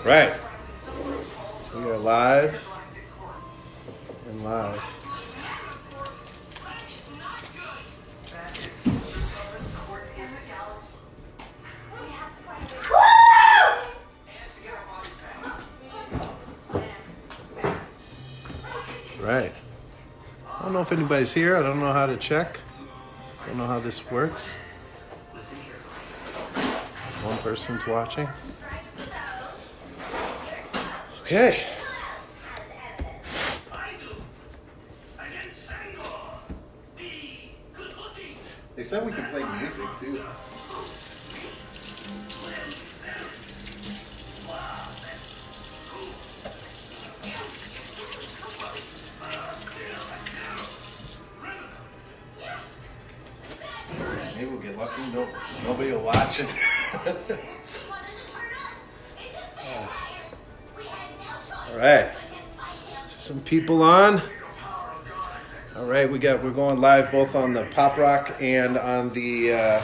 Right. We are live and live. Right. I don't know if anybody's here. I don't know how to check. I don't know how this works. One person's watching. Okay. They said we could play music too. Maybe we'll get lucky. Nobody will watch it. All right. Some people on. All right, we're going live both on the Pop Roc and on the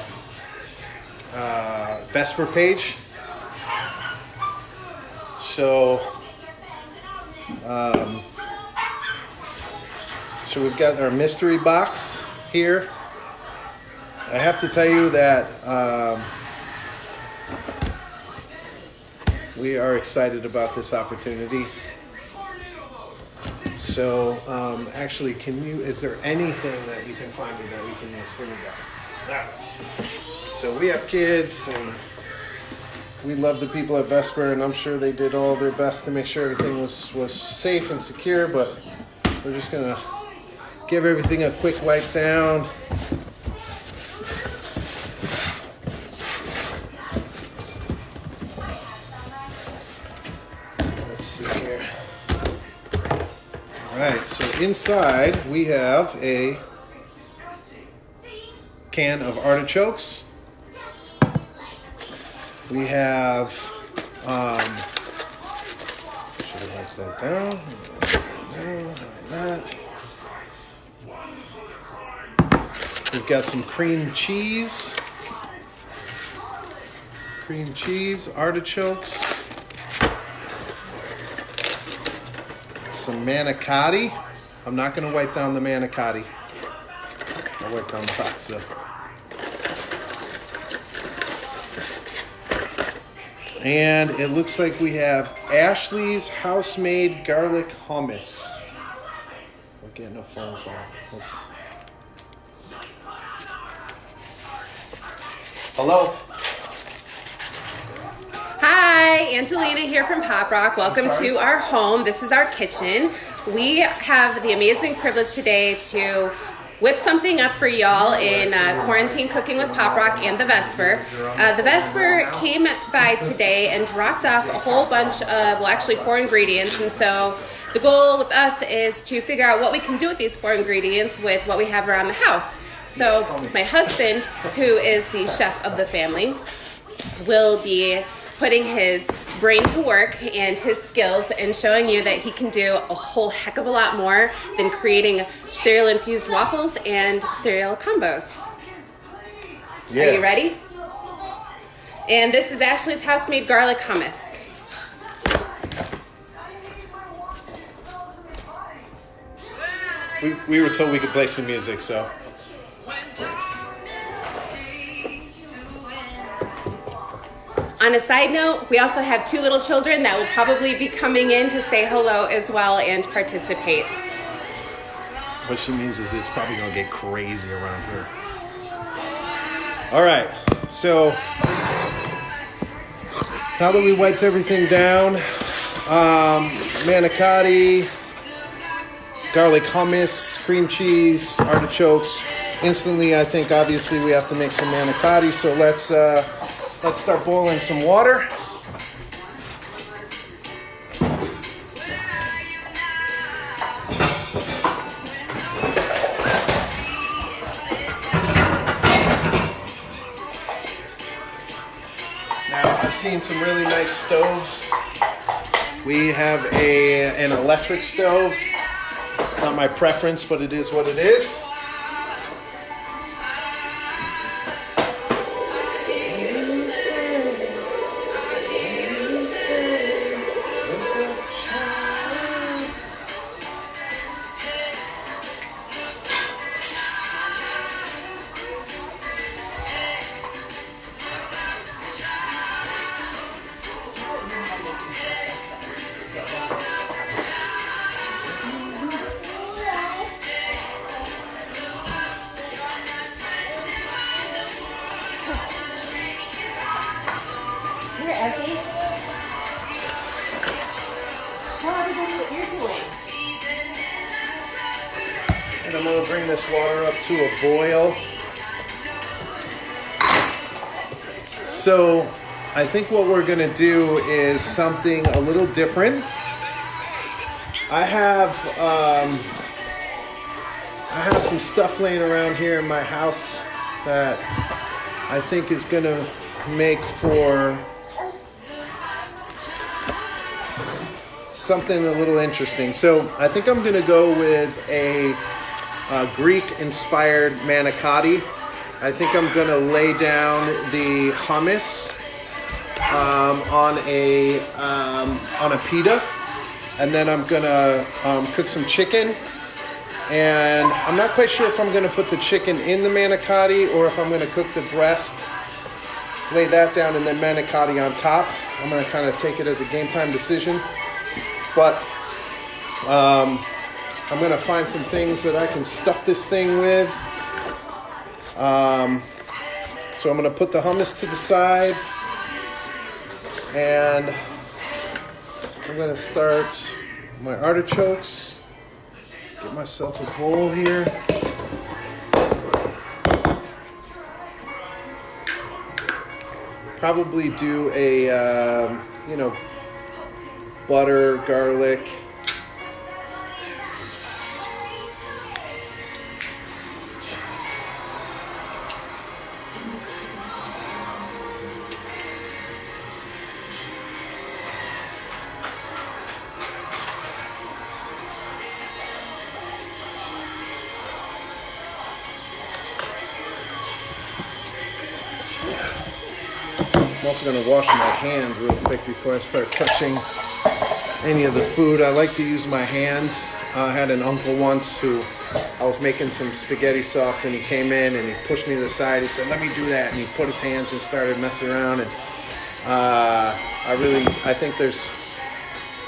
Vesper page. So we've got our mystery box here. I have to tell you that we are excited about this opportunity. So, actually, is there anything that you can find me that we can use? Here we go. So we have kids, and we love the people at Vesper, and I'm sure they did all their best to make sure everything was safe and secure, but we're just gonna give everything a quick wipe down. Let's see here. Alright, so inside we have a can of artichokes. We have, should I wipe that down? We've got some cream cheese, artichokes. Some manicotti. I'm not going to wipe down the manicotti. I'll wipe down the pasta. And it looks like we have Ashley's house-made garlic hummus. We're getting a phone call. Hello? Hi, Angelina here from Pop Roc. Welcome to our home. This is our kitchen. We have the amazing privilege today to whip something up for y'all in quarantine cooking with Pop Roc and the Vesper. The Vesper came by today and dropped off a whole bunch of, well, actually 4 ingredients. And so the goal with us is to figure out what we can do with these 4 ingredients with what we have around the house. So my husband, who is the chef of the family, will be putting his brain to work and his skills and showing you that he can do a whole heck of a lot more than creating cereal infused waffles and cereal combos. Yeah. Are you ready? And this is Ashley's house-made garlic hummus. We were told we could play some music, so. On a side note, we also have 2 little children that will probably be coming in to say hello as well and participate. What she means is it's probably going to get crazy around here. All right, so now that we wiped everything down, manicotti, garlic hummus, cream cheese, artichokes. Instantly, I think obviously we have to make some manicotti, so let's start boiling some water. Now, I've seen some really nice stoves. We have an electric stove. It's not my preference, but it is what it is. Jesse? Tell everybody what you're doing. And I'm going to bring this water up to a boil. So I think what we're going to do is something a little different. I have some stuff laying around here in my house that I think is going to make for something a little interesting. So I think I'm going to go with a Greek-inspired manicotti. I think I'm going to lay down the hummus on a pita, and then I'm going to cook some chicken. And I'm not quite sure if I'm going to put the chicken in the manicotti or if I'm going to cook the breast, lay that down, and then manicotti on top. I'm going to kind of take it as a game time decision. But I'm going to find some things that I can stuff this thing with. So I'm going to put the hummus to the side. And I'm going to start my artichokes. Get myself a bowl here. Probably do a, butter, garlic. I'm also going to wash my hands real quick before I start touching any of the food. I like to use my hands. I had an uncle once who I was making some spaghetti sauce, and he came in and he pushed me to the side. He said, "Let me do that," and he put his hands and started messing around. And I think there's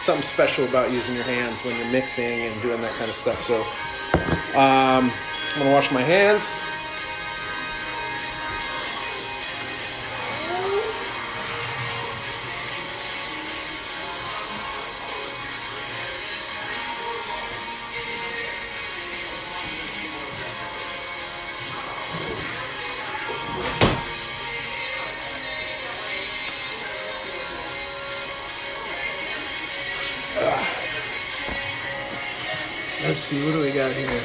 something special about using your hands when you're mixing and doing that kind of stuff. So I'm going to wash my hands. Let's see, what do we got here?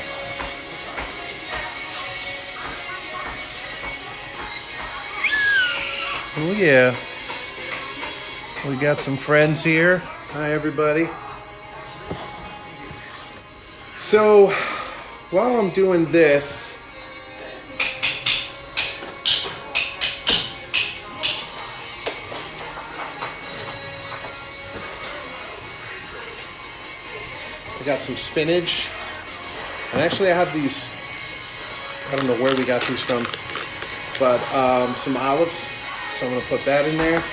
Oh yeah, we got some friends here. Hi everybody. So while I'm doing this, I got some spinach, and actually I have these, I don't know where we got these from, but some olives, so I'm going to put that in there.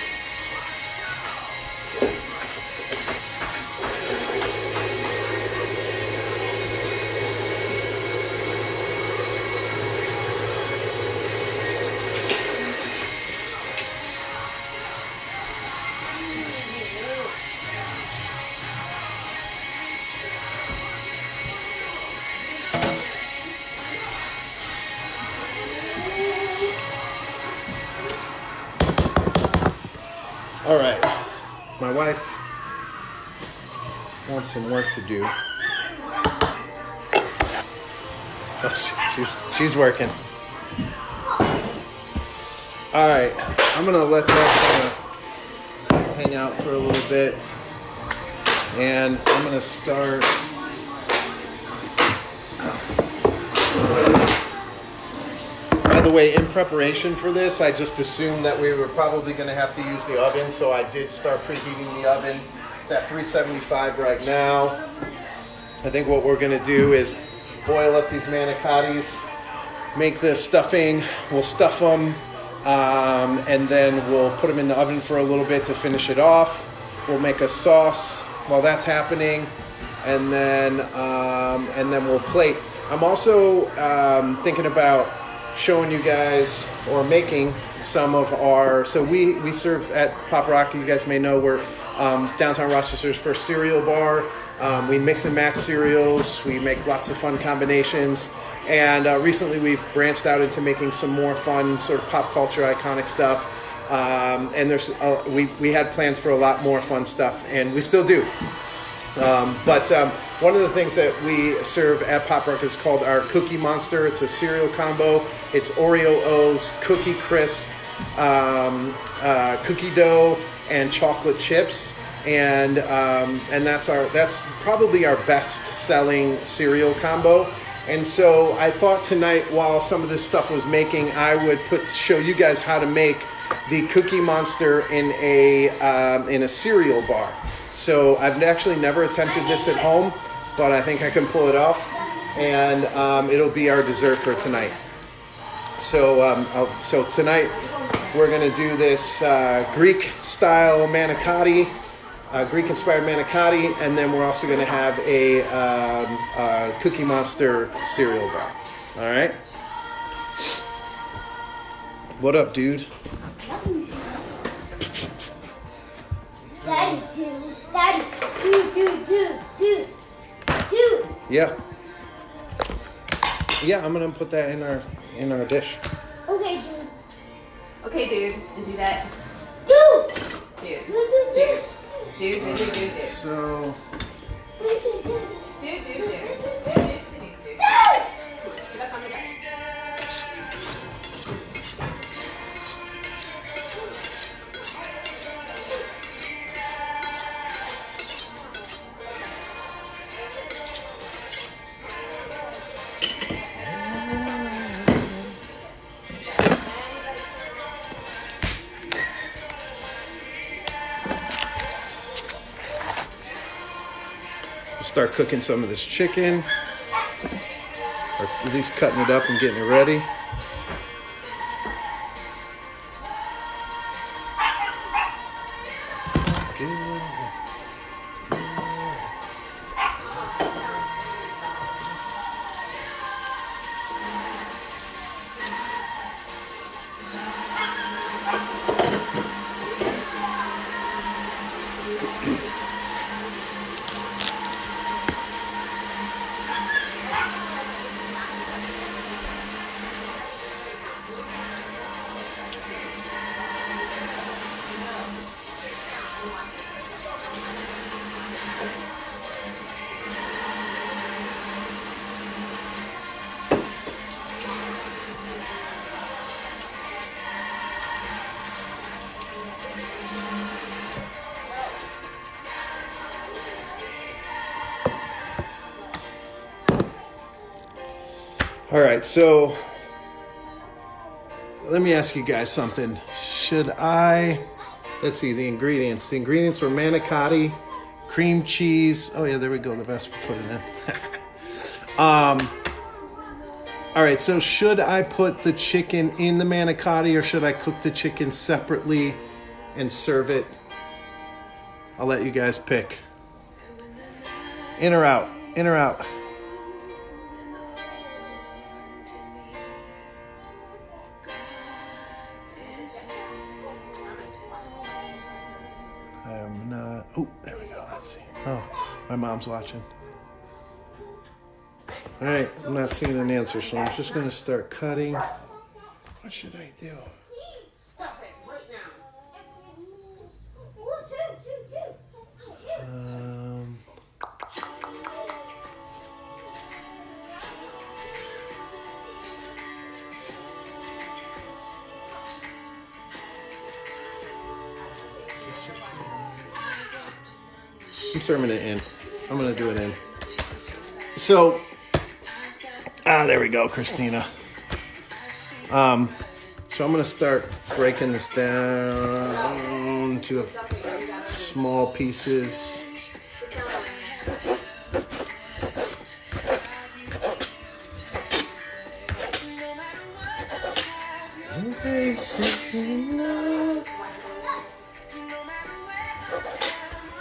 All right, my wife wants some work to do. Oh, she's working. All right, I'm gonna let that kind of hang out for a little bit, and I'm gonna start. By the way, in preparation for this, I just assumed that we were probably going to have to use the oven, so I did start preheating the oven. It's at 375 right now. I think what we're going to do is boil up these manicottis, make the stuffing, we'll stuff them, and then we'll put them in the oven for a little bit to finish it off. We'll make a sauce while that's happening, and then we'll plate. I'm also thinking about showing you guys or making some of our. So we serve at Pop Rock. You guys may know we're downtown Rochester's first cereal bar. We mix and match cereals. We make lots of fun combinations. And recently we've branched out into making some more fun sort of pop culture iconic stuff. And there's we had plans for a lot more fun stuff, and we still do. But one of the things that we serve at Pop Rock is called our Cookie Monster. It's a cereal combo. It's Oreo O's, Cookie Crisp, cookie dough, and chocolate chips. And that's probably our best-selling cereal combo. And so I thought tonight, while some of this stuff was making, I would show you guys how to make the Cookie Monster in a cereal bar. So I've actually never attempted this at home, but I think I can pull it off, and it'll be our dessert for tonight. So tonight we're gonna do this Greek-style manicotti, Greek-inspired manicotti, and then we're also gonna have a Cookie Monster cereal bar. All right. What up, dude? Daddy, Daddy, do. Yeah. Yeah, I'm gonna put that in our dish. Okay, dude. Okay, dude, and do that. Dude. Dude. So. Dude. Get up on the back. Start cooking some of this chicken, or at least cutting it up and getting it ready. All right, so let me ask you guys something. Let's see, the ingredients. The ingredients were manicotti, cream cheese. Oh yeah, there we go, the Vesper put it in. All right, so should I put the chicken in the manicotti, or should I cook the chicken separately and serve it? I'll let you guys pick. In or out? In or out? I'm not. Oh, there we go. Let's see. Oh, my mom's watching. All right, I'm not seeing an answer, so I'm just going to start cutting. What should I do? Stop it right now. I'm serving it in. I'm going to do it in. So, there we go, Christina. So I'm going to start breaking this down to small pieces.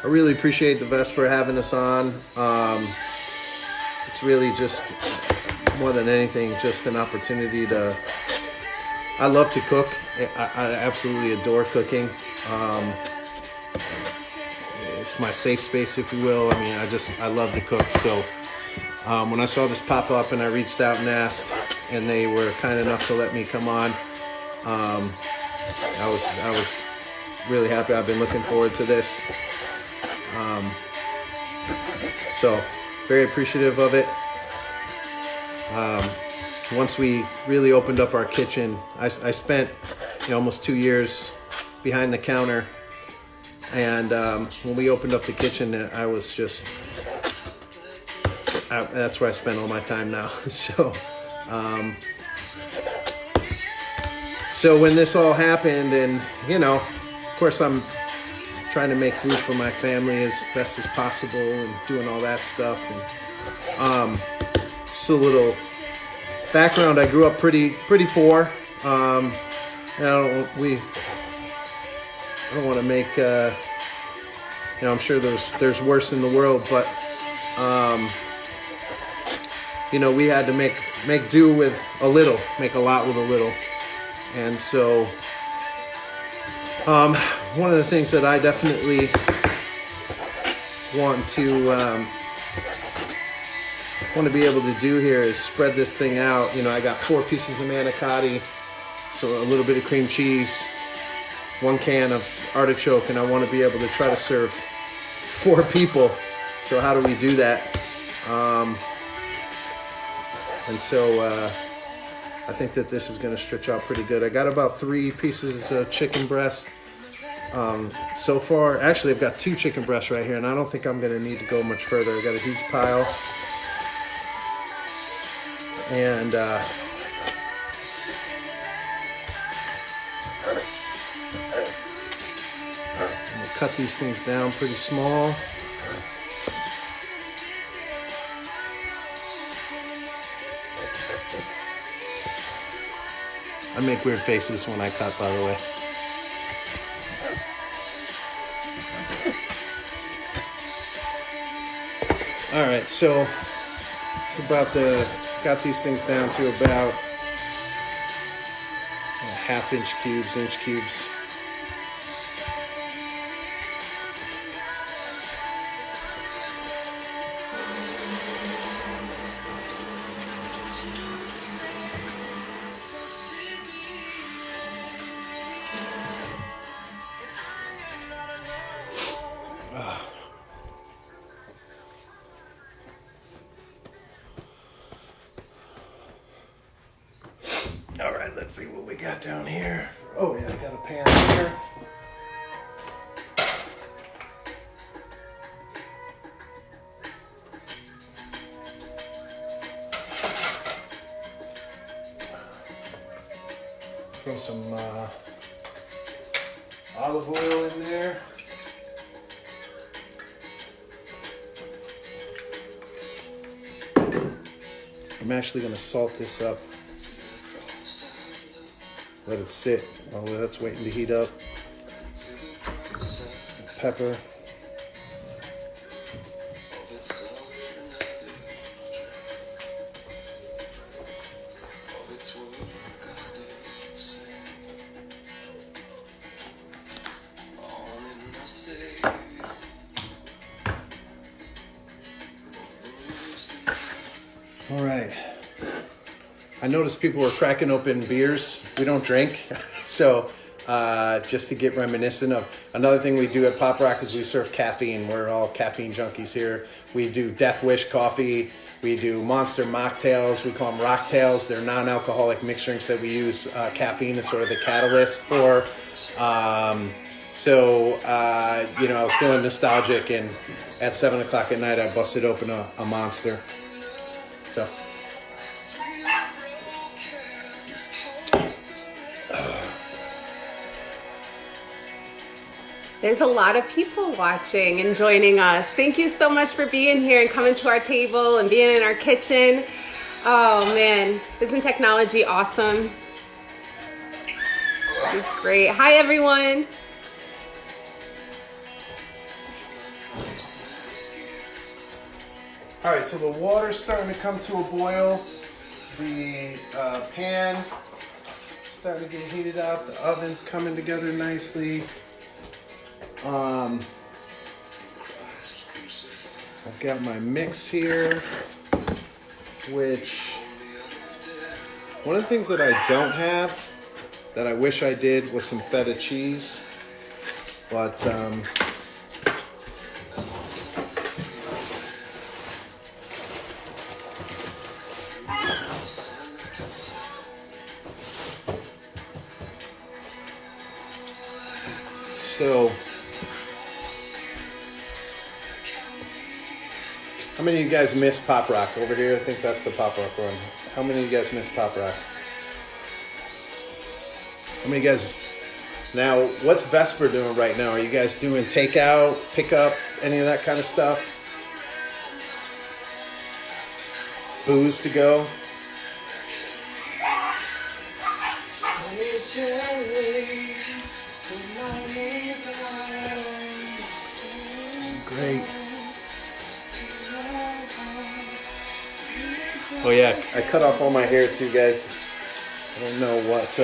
I really appreciate the Vesper having us on. It's really just more than anything, just an opportunity to. I love to cook. I absolutely adore cooking. It's my safe space, if you will. I mean, I love to cook. So when I saw this pop up and I reached out and asked, and they were kind enough to let me come on, I was really happy. I've been looking forward to this. So very appreciative of it. Once we really opened up our kitchen, I spent almost 2 years behind the counter, and when we opened up the kitchen, I was just that's where I spend all my time now. So when this all happened, and of course I'm trying to make food for my family as best as possible and doing all that stuff, and just a little background. I grew up pretty poor. I don't want to make I'm sure there's worse in the world, but we had to make do with a little, make a lot with a little. And so one of the things that I definitely want to be able to do here is spread this thing out. I got 4 pieces of manicotti, so a little bit of cream cheese, 1 can of artichoke, and I want to be able to try to serve 4 people. So how do we do that? And so I think that this is going to stretch out pretty good. I got about 3 pieces of chicken breast so far. Actually, I've got 2 chicken breasts right here, and I don't think I'm going to need to go much further. I got a huge pile. And we'll cut these things down pretty small. I make weird faces when I cut, by the way. All right, so it's got these things down to about 1/2 inch cubes, inch cubes. All right, let's see what we got down here. Oh yeah, I got a pan here. Throw some olive oil in there. I'm actually going to salt this up. Let it sit while that's waiting to heat up. Pepper. All right. I noticed people were cracking open beers. We don't drink, so just to get reminiscent of. Another thing we do at Pop Roc is we serve caffeine. We're all caffeine junkies here. We do Death Wish coffee. We do Monster mocktails. We call them Rocktails. They're non-alcoholic mixed drinks that we use caffeine as sort of the catalyst for. I was feeling nostalgic, and at 7 o'clock at night, I busted open a Monster. So. There's a lot of people watching and joining us. Thank you so much for being here and coming to our table and being in our kitchen. Oh man, isn't technology awesome? This is great. Hi everyone. All right, so the water's starting to come to a boil. The pan starting to get heated up. The oven's coming together nicely. I've got my mix here, which one of the things that I don't have that I wish I did was some feta cheese, but so how many of you guys miss Pop Roc over here? I think that's the Pop Roc one. How many of you guys miss Pop Roc? How many of you guys? Now, what's Vesper doing right now? Are you guys doing takeout, pickup, any of that kind of stuff? Booze to go? Great. Oh yeah, I cut off all my hair too, guys. I don't know what,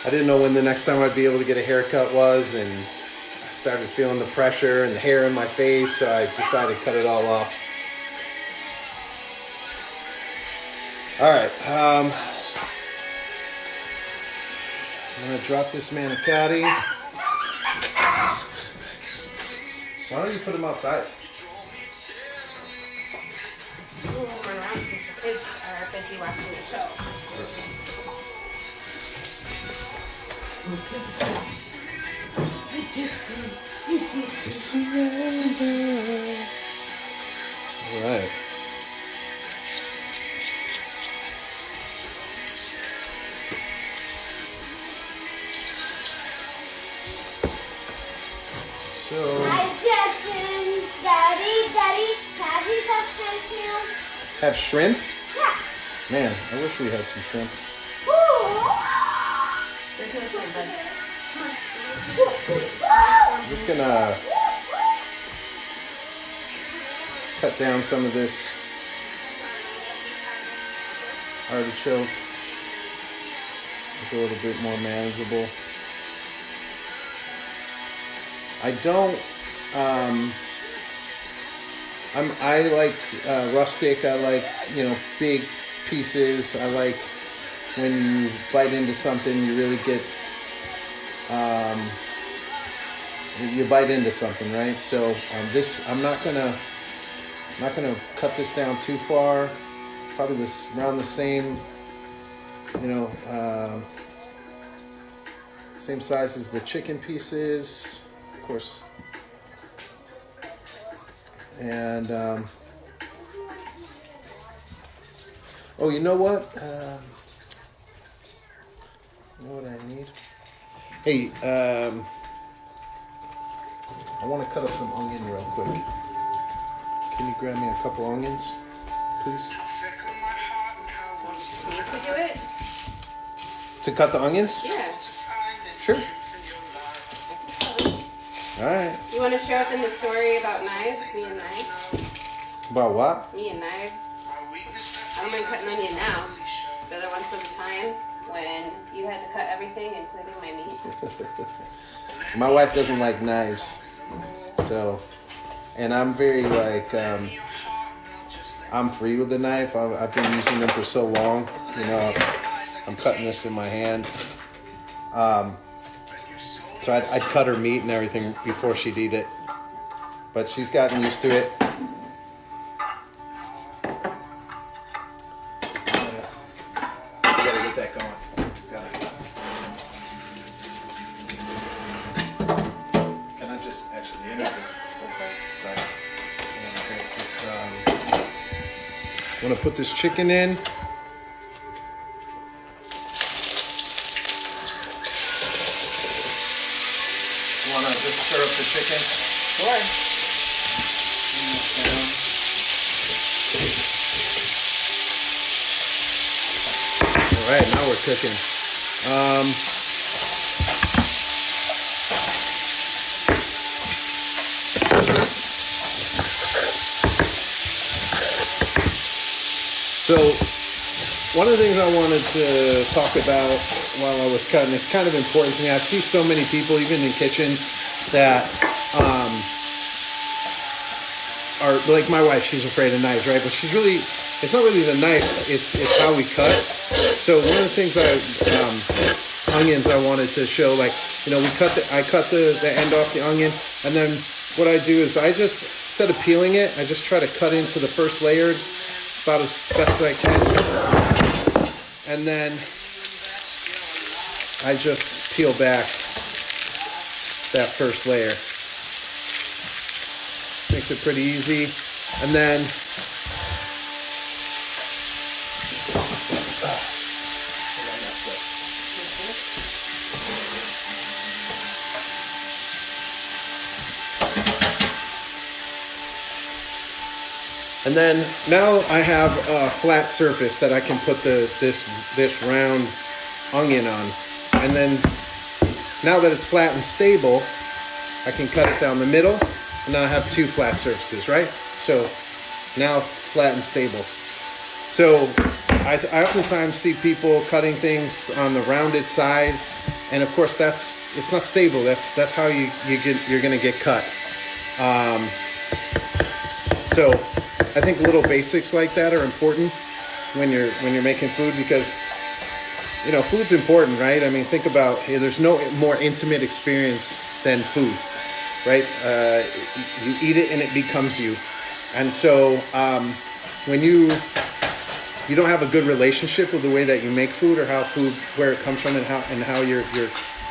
I didn't know when the next time I'd be able to get a haircut was, and I started feeling the pressure and the hair in my face, so I decided to cut it all off. Alright, I'm gonna drop this manicotti. Why don't you put him outside? The kids are busy watching the show. All right. So. Hi, Jackson. Daddy, Daddy has shrimp here. Have shrimp? Yeah. Man, I wish we had some shrimp. I'm just gonna cut down some of this artichoke. Make it a little bit more manageable. I don't. I like rustic. I like, you know, big pieces. I like when you bite into something, you really get. You bite into something, right? So this, I'm not gonna cut this down too far. Probably this around the same, you know, same size as the chicken pieces. Of course, and oh, you know what? You know what I need? Hey, I want to cut up some onion real quick. Can you grab me a couple onions, please? Need to do it? To cut the onions? Yeah. Sure. All right. You want to show up in the story about knives? Me and knives? About what? Me and knives. I don't mind cutting onion now. But there once was a time when you had to cut everything, including my meat. My wife doesn't like knives, so, and I'm very like, I'm free with the knife. I've been using them for so long. You know, I'm cutting this in my hand. So I'd cut her meat and everything before she'd eat it, but she's gotten used to it. Gotta get that going. Can I just actually just sorry. I'm gonna put this chicken in. Want to just stir up the chicken? Sure. All right, now we're cooking. So one of the things I wanted to talk about while I was cutting, it's kind of important to me. I see so many people, even in kitchens, that are like my wife. She's afraid of knives, right? But she's really, it's not really the knife. It's how we cut. So one of the things onions I wanted to show, like, you know, I cut the end off the onion, and then what I do is I just, instead of peeling it, I just try to cut into the first layer about as best as I can, and then I just peel back that first layer. Makes it pretty easy, and then now I have a flat surface that I can put this round onion on, and then now that it's flat and stable, I can cut it down the middle, and now I have two flat surfaces, right? So now flat and stable. So I oftentimes see people cutting things on the rounded side, and of course it's not stable. That's how you're gonna get cut. So I think little basics like that are important when you're making food, because, you know, food's important, right? I mean, think about, there's no more intimate experience than food, right? You eat it and it becomes you. And so when you don't have a good relationship with the way that you make food, or how food, where it comes from, and how you're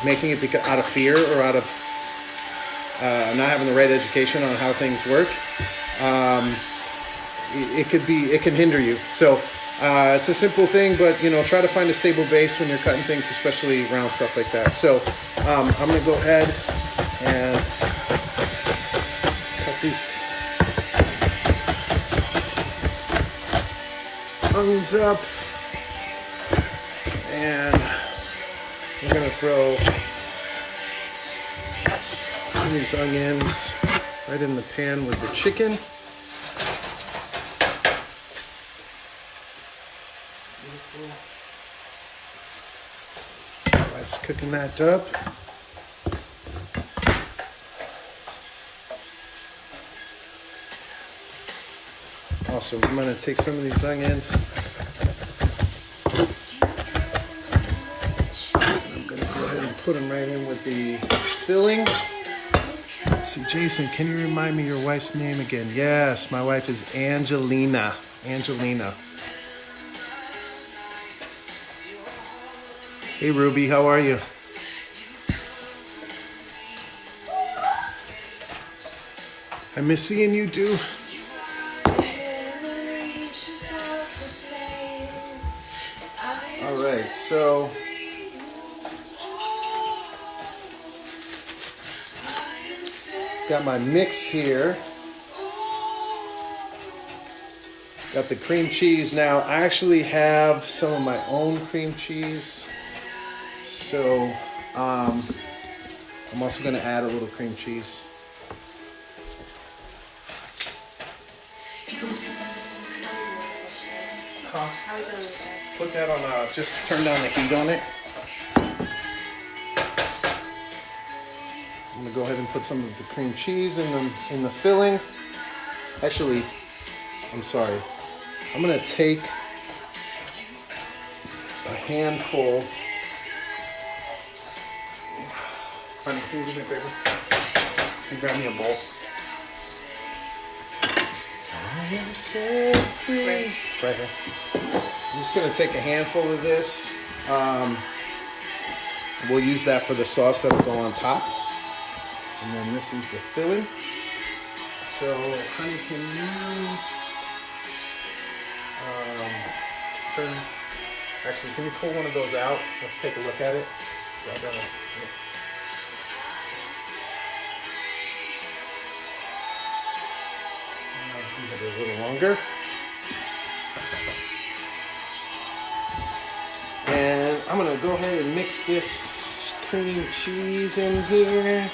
making it because out of fear, or out of not having the right education on how things work, it can hinder you. So it's a simple thing, but, you know, try to find a stable base when you're cutting things, especially round stuff like that. So I'm gonna go ahead and cut these onions up, and I'm gonna throw these onions right in the pan with the chicken. Wife's cooking that up. Awesome. I'm going to take some of these onions. I'm going to go ahead and put them right in with the filling. Let's see, Jason, can you remind me your wife's name again? Yes, my wife is Angelina. Angelina. Hey, Ruby, how are you? I miss seeing you too. All right, so got my mix here. Got the cream cheese. Now I actually have some of my own cream cheese, so I'm also going to add a little cream cheese. Put that on, just turn down the heat on it. I'm going to go ahead and put some of the cream cheese in the filling. Actually, I'm sorry. I'm going to take a handful. Honey, can you do me a favor? Can you grab me a bowl? I am set free. Right here. I'm just going to take a handful of this. We'll use that for the sauce that'll go on top. And then this is the filling. So, honey, can you turn... Actually, can you pull one of those out? Let's take a look at it. Leave it a little longer. And I'm going to go ahead and mix this cream cheese in here.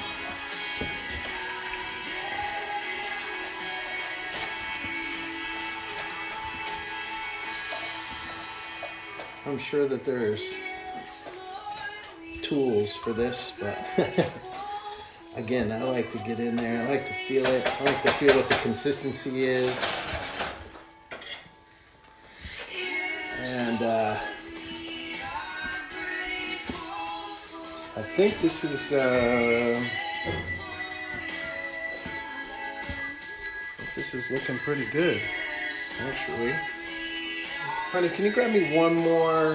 I'm sure that there's tools for this, but again, I like to get in there. I like to feel it. I like to feel what the consistency is. And I think this is looking pretty good, actually. Honey, can you grab me one more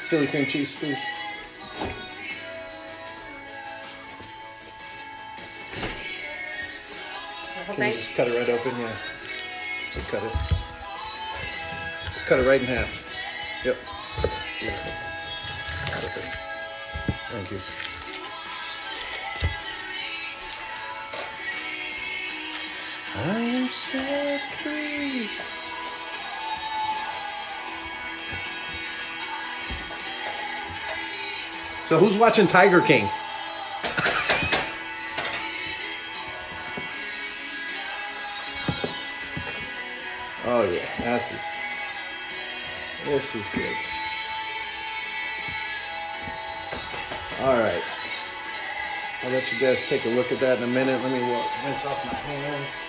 Philly cream cheese, please? Can you just cut it right open? Yeah. Just cut it. Just cut it right in half. Yep. Beautiful. Perfect. Thank you. I am set free. So who's watching Tiger King? Oh yeah, this is good. All right, I'll let you guys take a look at that in a minute. Let me rinse off my hands.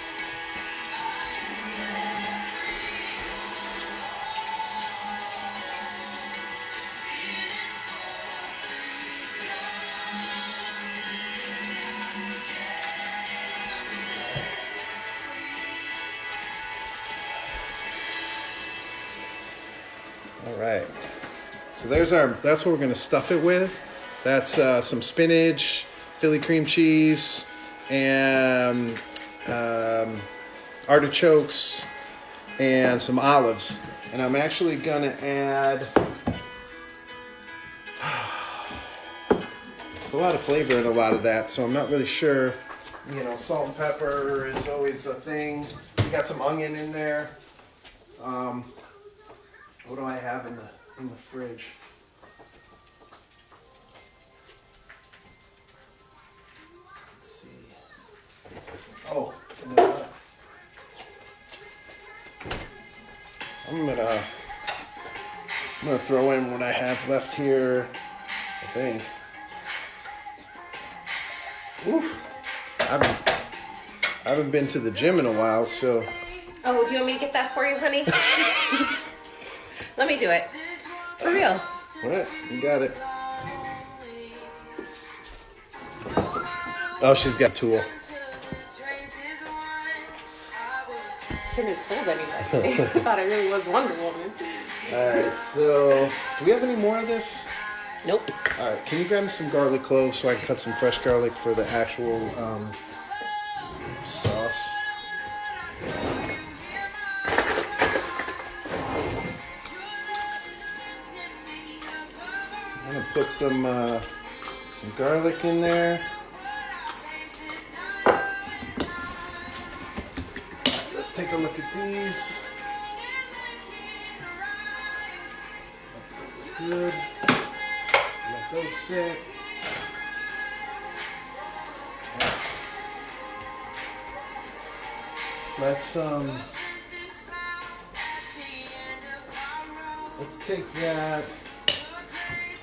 All right, so that's what we're gonna stuff it with. That's some spinach, Philly cream cheese, and artichokes, and some olives. And I'm actually gonna add, there's a lot of flavor in a lot of that, so I'm not really sure. You know, salt and pepper is always a thing. We got some onion in there. What do I have in the fridge? Let's see. Oh, you know what? I'm gonna throw in what I have left here. I think. Oof. I haven't been to the gym in a while, so. Oh, do you want me to get that for you, honey? Let me do it. For real. What? You got it. Oh, she's got a tool. Shouldn't have told anybody. I thought I really was Wonder Woman. Alright, so do we have any more of this? Nope. Alright, can you grab me some garlic cloves so I can cut some fresh garlic for the actual sauce? I'm gonna put some garlic in there. Let's take a look at these. Those are good. Let those sit.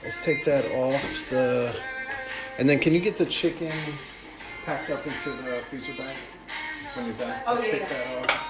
Let's take that off the, and then can you get the chicken packed up into the freezer bag when you're done? Oh, Let's yeah, take that off.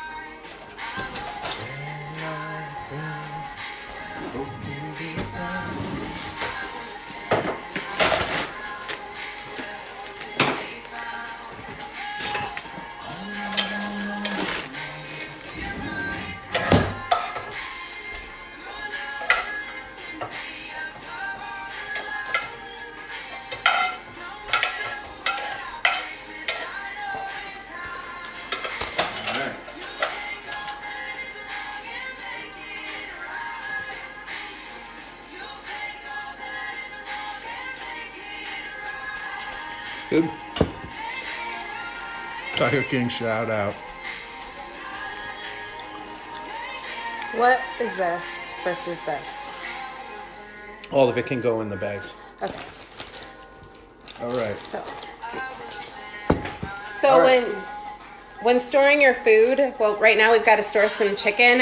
Good. Tiger King shout out. What is this versus this? All of it can go in the bags. Okay. All right. So All right. when storing your food, well, right now we've got to store some chicken.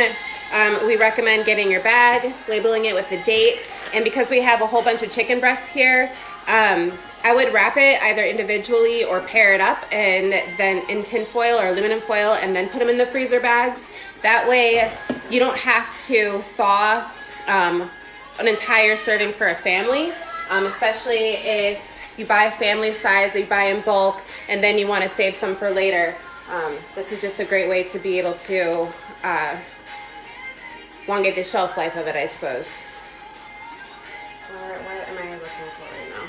we recommend getting your bag, labeling it with the date, and because we have a whole bunch of chicken breasts here, I would wrap it either individually or pair it up and then in tin foil or aluminum foil and then put them in the freezer bags. That way you don't have to thaw an entire serving for a family, especially if you buy family size, you buy in bulk, and then you want to save some for later. This is just a great way to be able to elongate the shelf life of it, I suppose. What am I looking for right now?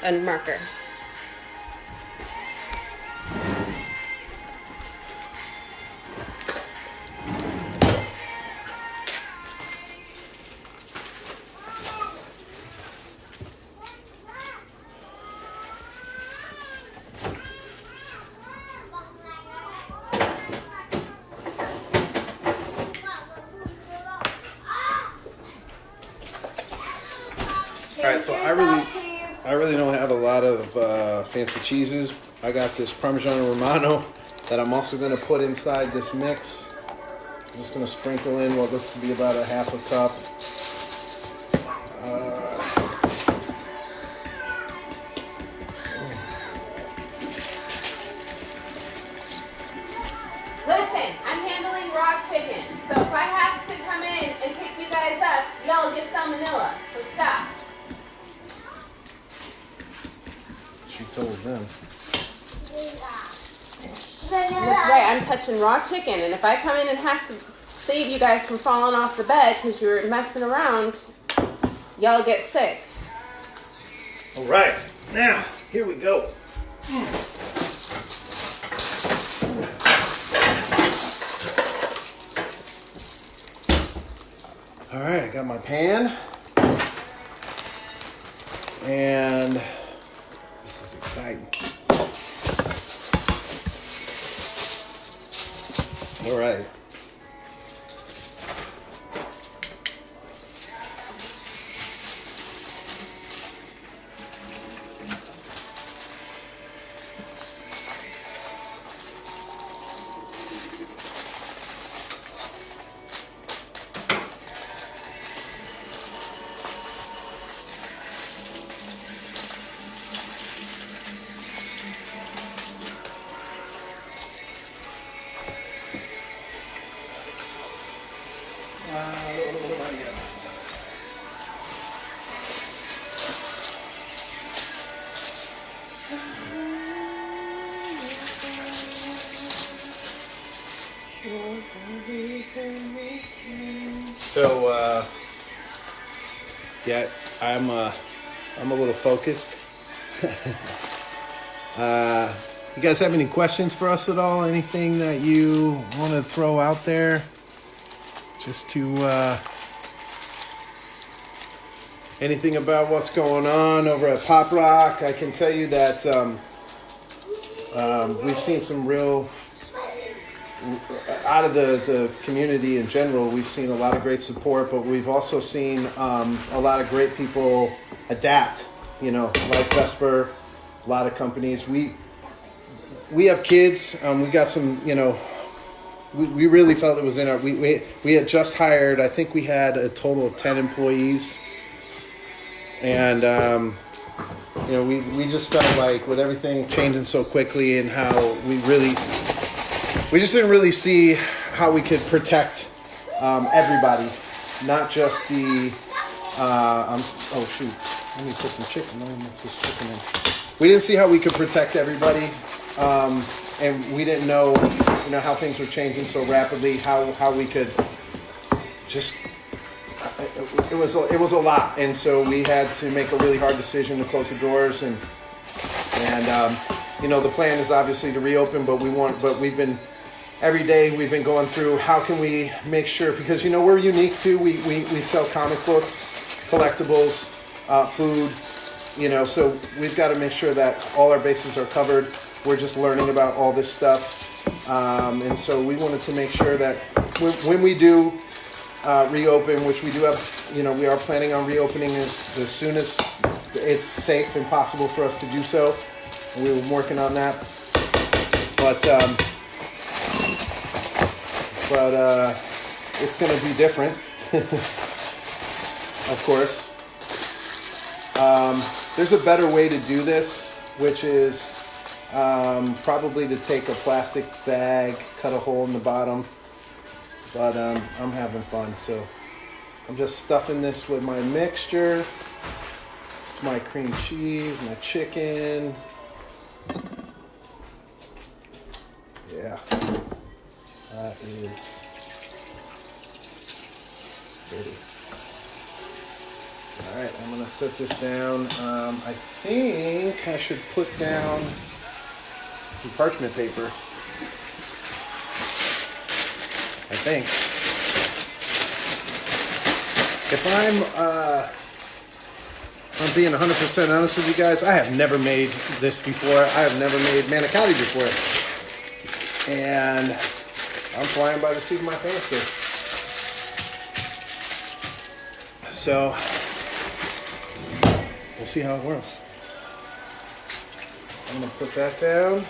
A marker. All right, so I really don't have a lot of fancy cheeses. I got this Parmigiano Romano that I'm also going to put inside this mix. I'm just going to sprinkle in what looks to be about a half a cup. Listen, I'm handling raw chicken, so if I have to come in and pick you guys up, y'all get salmonella, so stop. She told them. That's right, I'm touching raw chicken, and if I come in and have to save you guys from falling off the bed because you're messing around, y'all get sick. All right, now here we go. All right, I got my pan, and this is exciting. All right. So, yeah, I'm a little focused. You guys have any questions for us at all? Anything that you want to throw out there? Just to, anything about what's going on over at Pop Roc? I can tell you that we've seen some real, out of the community in general, we've seen a lot of great support, but we've also seen a lot of great people adapt, you know, like Vesper, a lot of companies. We have kids, we got some, you know, we really felt it was in our, we had just hired, I think we had a total of 10 employees, and you know, we just felt like with everything changing so quickly and how we just didn't really see how we could protect everybody, not just the, oh shoot, let me put some chicken, let me mix this chicken in. We didn't see how we could protect everybody, and we didn't know, you know, how things were changing so rapidly, how we could just, it was a lot, and so we had to make a really hard decision to close the doors, and you know, the plan is obviously to reopen, but we've been, every day we've been going through how can we make sure, because, you know, we're unique too, we sell comic books, collectibles, food, you know, so we've got to make sure that all our bases are covered. We're just learning about all this stuff, and so we wanted to make sure that when we do reopen, which we do have, you know, we are planning on reopening as soon as it's safe and possible for us to do so. And we were working on that, but it's going to be different, of course. There's a better way to do this, which is probably to take a plastic bag, cut a hole in the bottom. But I'm having fun, so I'm just stuffing this with my mixture. It's my cream cheese, my chicken. Yeah, that is pretty. All right, I'm gonna set this down. I think I should put down some parchment paper. I think. If I'm being 100% honest with you guys, I have never made this before. I have never made manicotti before. And I'm flying by the seat of my pants here. So, we'll see how it works. I'm going to put that down.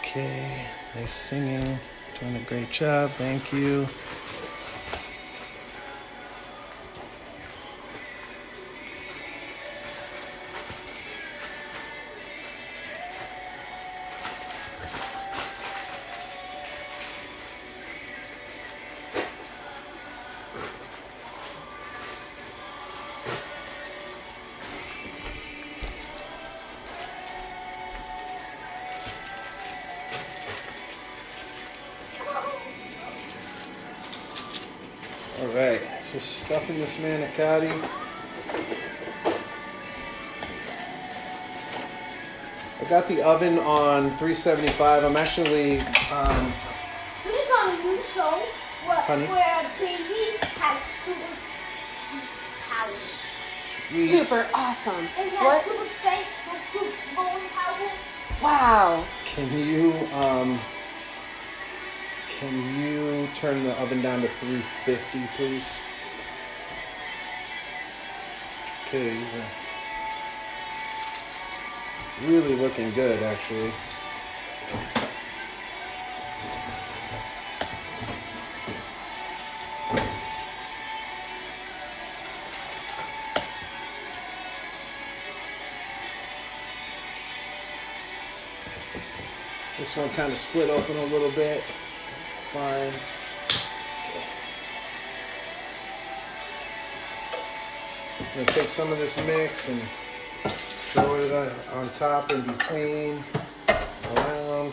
Okay, nice singing. Doing a great job. Thank you. Alright, just stuffing this manicotti. I got the oven on 375. I'm actually, This is on a new show Honey? where a baby has super power. Super awesome. It has What? super strength, has super bowling power. Wow. Can you turn the oven down to 350, please? Okay, these are really looking good, actually. This one kind of split open a little bit. Fine. I'm going to take some of this mix and throw it on top, in between, around.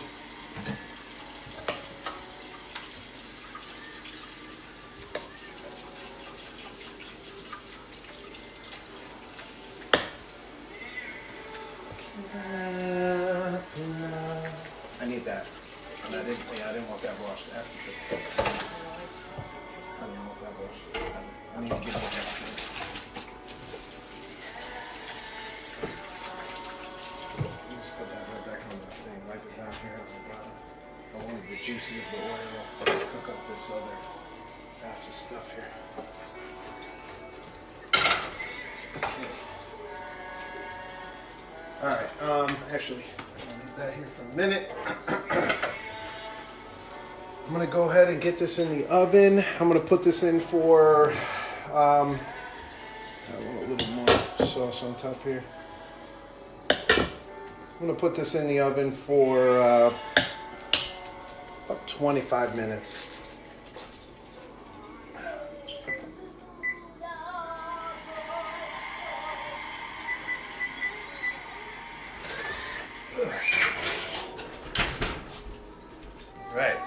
I need that. And I didn't want that washed after this. I didn't want that washed. I need to get it washed. Just put that right back on the thing. Wipe it down here at the bottom. I wanted the juices, the oil, to cook up this other batch of stuff here. Okay. Alright, actually, I'll leave that here for a minute. I'm gonna go ahead and get this in the oven. I'm gonna put this in for, I want a little more sauce on top here. I'm gonna put this in the oven for about 25 minutes. Right.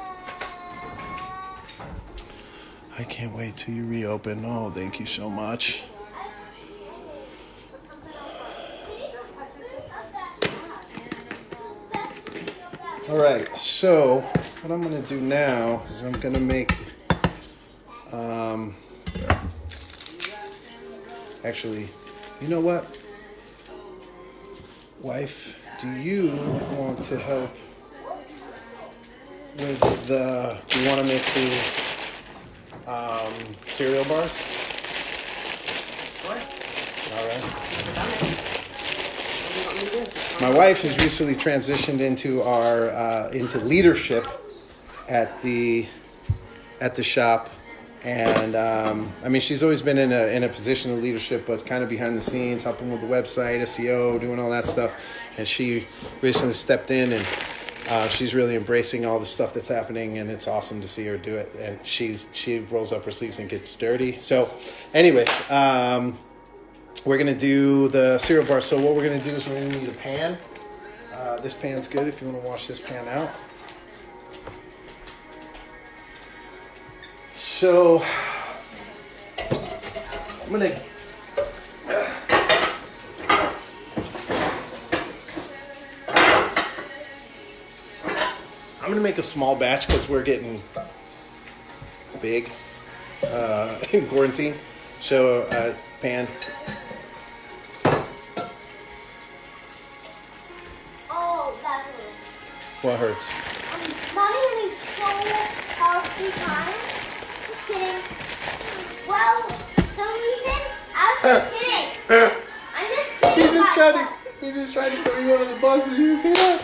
I can't wait till you reopen. Oh, thank you so much. All right, so what I'm gonna do now is I'm gonna make, actually, you know what? Wife, do you want to help with the, do you want to make the cereal bars? Sure. All right. Never done it. My wife has recently transitioned into our into leadership at the shop, and I mean, she's always been in a position of leadership, but kind of behind the scenes, helping with the website, SEO, doing all that stuff. And she recently stepped in, and she's really embracing all the stuff that's happening, and it's awesome to see her do it. And she rolls up her sleeves and gets dirty. So, anyways, we're gonna do the cereal bar. So what we're gonna do is we're gonna need a pan. This pan's good if you want to wash this pan out. So I'm gonna make a small batch because we're getting big in quarantine. So pan. Oh, that hurts. What hurts? Mommy hit me so hard 3 times. Just kidding. Well, for some reason, I was just kidding. I'm just kidding. He just tried to put me one of the buses. You see that?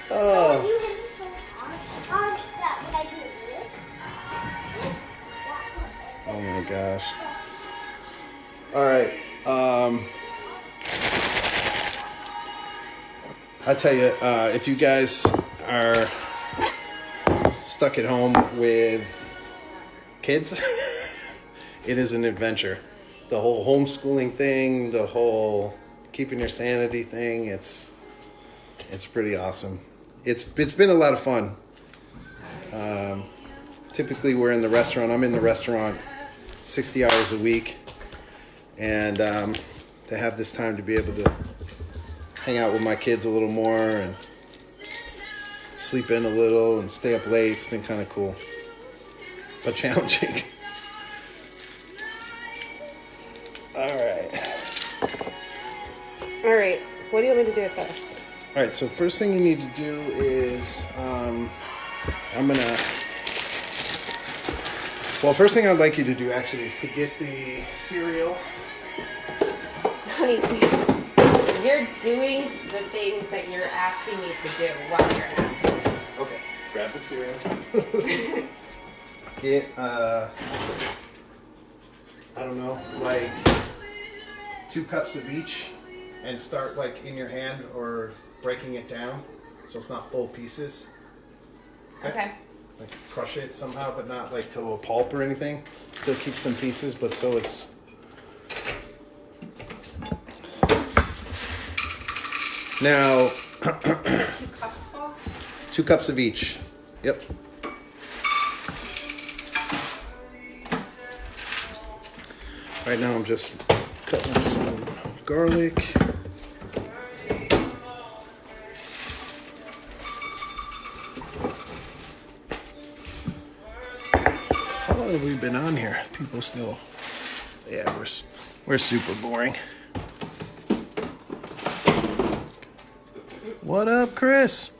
So Oh. you hit me so hard that when I do this, Oh my gosh. All right. I tell you, if you guys are stuck at home with kids, it is an adventure. The whole homeschooling thing, the whole keeping your sanity thing, it's pretty awesome. It's been a lot of fun. Typically we're in the restaurant. I'm in the restaurant 60 hours a week, and to have this time to be able to hang out with my kids a little more and sleep in a little and stay up late, it's been kind of cool, but challenging. All right, what do you want me to do with this? All right, so first thing you need to do is first thing I'd like you to do actually is to get the cereal. Honey, you're doing the things that you're asking me to do while you're asking me. Okay, grab the cereal. Get, I don't know, like 2 cups of each, and start like in your hand or breaking it down so it's not full pieces. Okay. Like crush it somehow, but not like to a pulp or anything. Still keep some pieces, but so it's. Now, 2 cups full? 2 cups of each. Yep. Right now I'm just cutting up some garlic. How long have we been on here? People still, yeah, we're super boring. What up, Chris?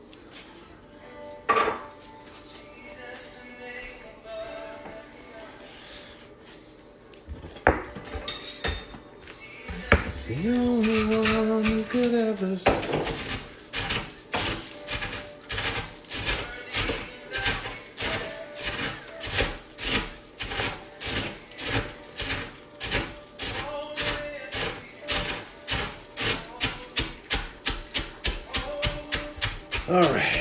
The only one who could ever see. All right.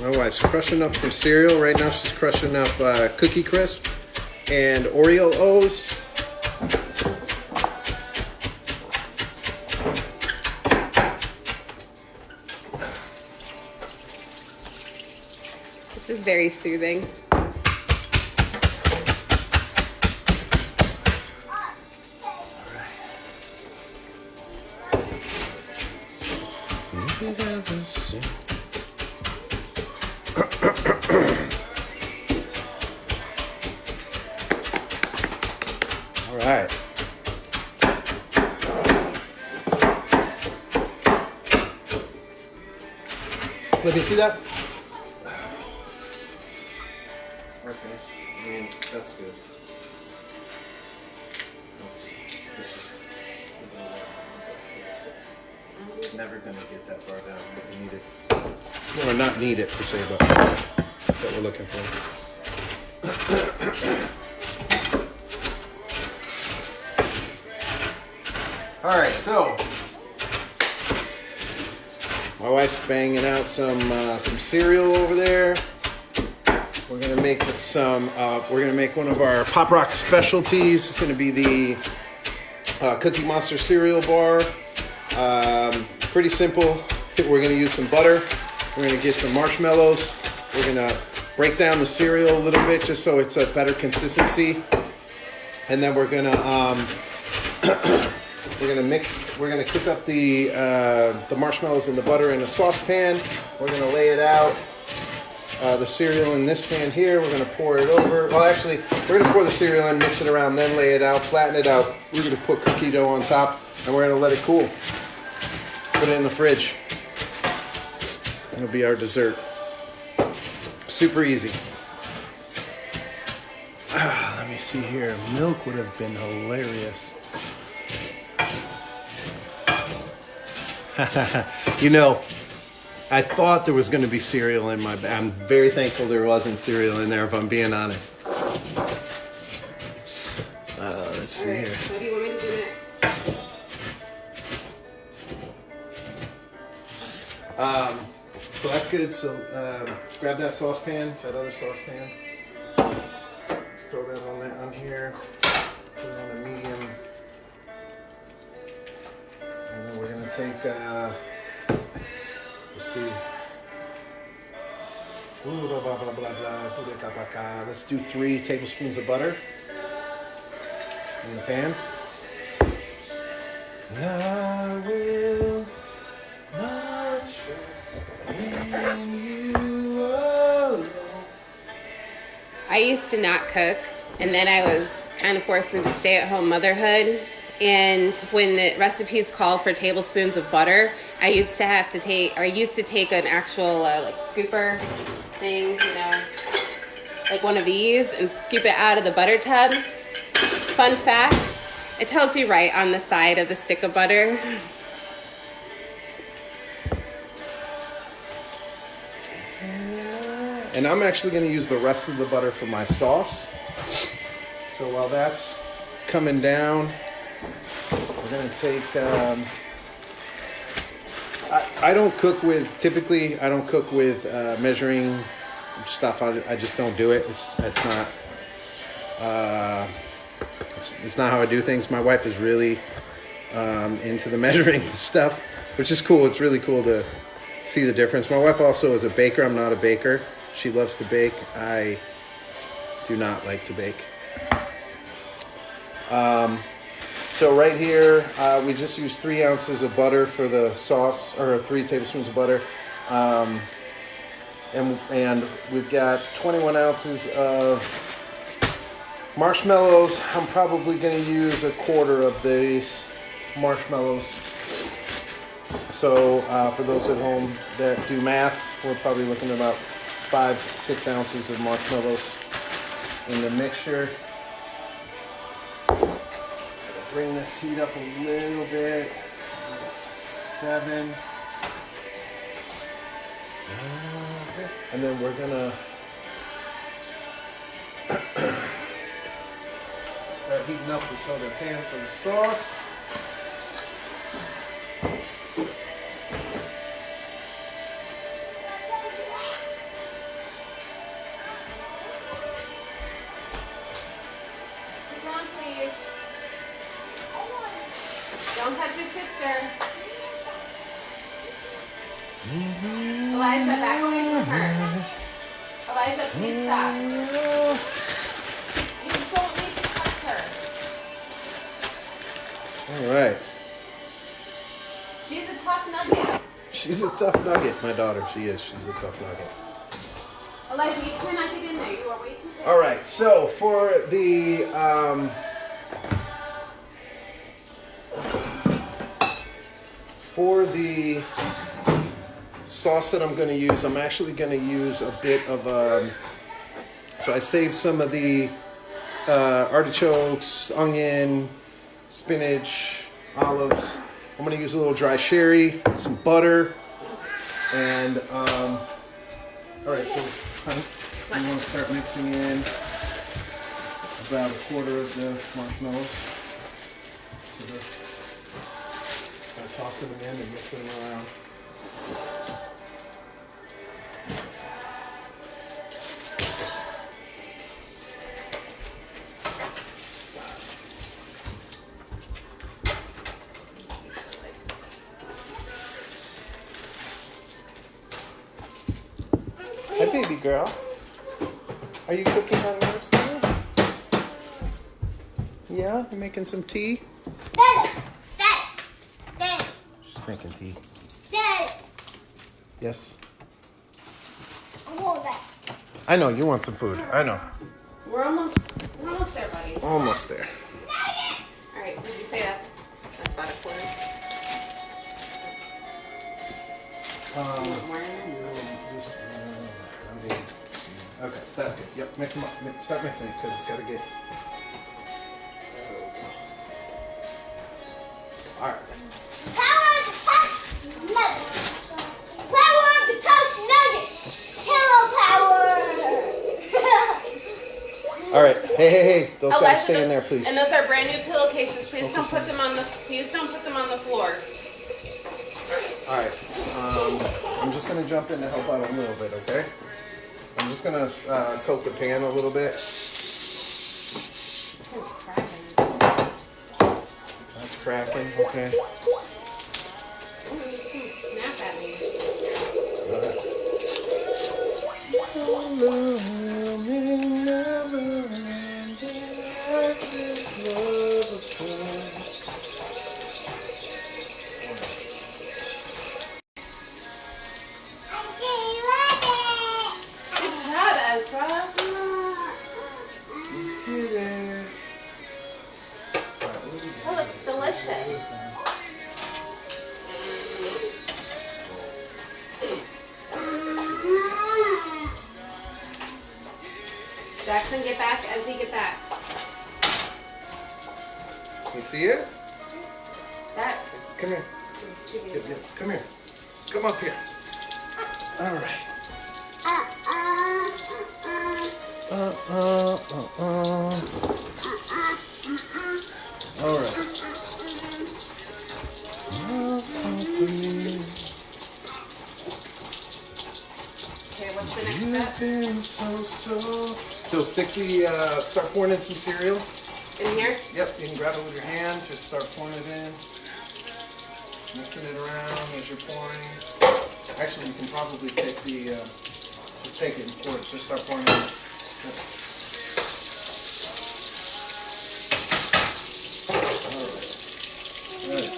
My wife's crushing up some cereal. Right now she's crushing up Cookie Crisp and Oreo O's. This is very soothing. All right. let me see that. Okay, I mean, that's good. It's never going to get that far down, but we need it. Or not need it per se, but that we're looking for. All right, so my wife's banging out some cereal over there. We're gonna make some. We're gonna make one of our Pop Roc specialties. It's gonna be the Cookie Monster cereal bar. Pretty simple. We're gonna use some butter. We're gonna get some marshmallows. We're gonna break down the cereal a little bit just so it's a better consistency. And then we're gonna mix. We're gonna cook up the marshmallows and the butter in a saucepan. We're gonna lay it out. The cereal in this pan here. We're gonna pour it over. Well, actually, we're gonna pour the cereal in, mix it around, then lay it out, flatten it out. We're gonna put cookie dough on top, and we're gonna let it cool. Put it in the fridge. It'll be our dessert. Super easy. Let me see here. Milk would have been hilarious. You know, I thought there was going to be cereal in my bag. I'm very thankful there wasn't cereal in there, if I'm being honest. Let's see here. What do you want me to do next? So that's good. So grab that saucepan, that other saucepan. Let's throw that on here. Put it on a medium. And then we're going to take, let's see. Let's do 3 tablespoons of butter in the pan. I will not trust in you alone. I used to not cook, and then I was kind of forced into stay-at-home motherhood. And when the recipes call for tablespoons of butter, I used to take an actual like scooper thing, you know, like one of these, and scoop it out of the butter tub. Fun fact, it tells you right on the side of the stick of butter. And I'm actually going to use the rest of the butter for my sauce. So while that's coming down, we're going to take, I don't cook with, typically I don't cook with measuring stuff. I just don't do it. It's not how I do things. My wife is really into the measuring stuff, which is cool. It's really cool to see the difference. My wife also is a baker. I'm not a baker. She loves to bake. I do not like to bake. So right here, we just used 3 ounces of butter for the sauce, or 3 tablespoons of butter. And we've got 21 ounces of marshmallows. I'm probably going to use 1/4 of these marshmallows. So for those at home that do math, we're probably looking at about 5-6 ounces of marshmallows in the mixture. Bring this heat up a little bit. 7. And then we're gonna start heating up this other pan for the sauce. Sit down, please. Don't touch your sister. Elijah, back away from her. Elijah, please stop. You don't need to touch her. All right. She's a tough nugget. She's a tough nugget, my daughter. She is. She's a tough nugget. Elijah, you cannot get in there. You are way too big. All right. So for the sauce that I'm going to use, I'm actually going to use a bit of, so I saved some of the artichokes, onion, spinach, olives. I'm going to use a little dry sherry, some butter, and, all right, so honey, you want to start mixing in about a quarter of the marshmallows. Start tossing them in and mixing them around. Hi, baby girl. Are you cooking on yours too? Yeah, you making some tea? Daddy. She's making tea. Daddy. Yes. I want that. I know you want some food. I know. We're almost there, buddy. Almost there. All right, would you say that's about a quarter? More in there? Okay, that's good. Yep, mix them up. Start mixing it because it's got to get. All right. Power of the top nugget. Power of the top nugget. Hello, power. All right. Hey. Those guys Alexa, stay in there, please. And those are brand new pillowcases. Please don't Focus put them on the floor. All right. I'm just gonna jump in to help out a little bit, okay? I'm just gonna coat the pan a little bit. This thing's cracking. That's cracking. Okay. Snap at me. Good job, Ezra. That looks delicious. Jackson, get back. Ezzy, get back. You see it? That Come here. is too Come good. here. Come up here. All right. All right. Okay, what's the next step? So stick the, start pouring in some cereal. In here? Yep, you can grab it with your hand, just start pouring it in. Mixing it around as you're pouring. Actually, you can probably take the, just take it and pour it, just start pouring it in. Yep. All right.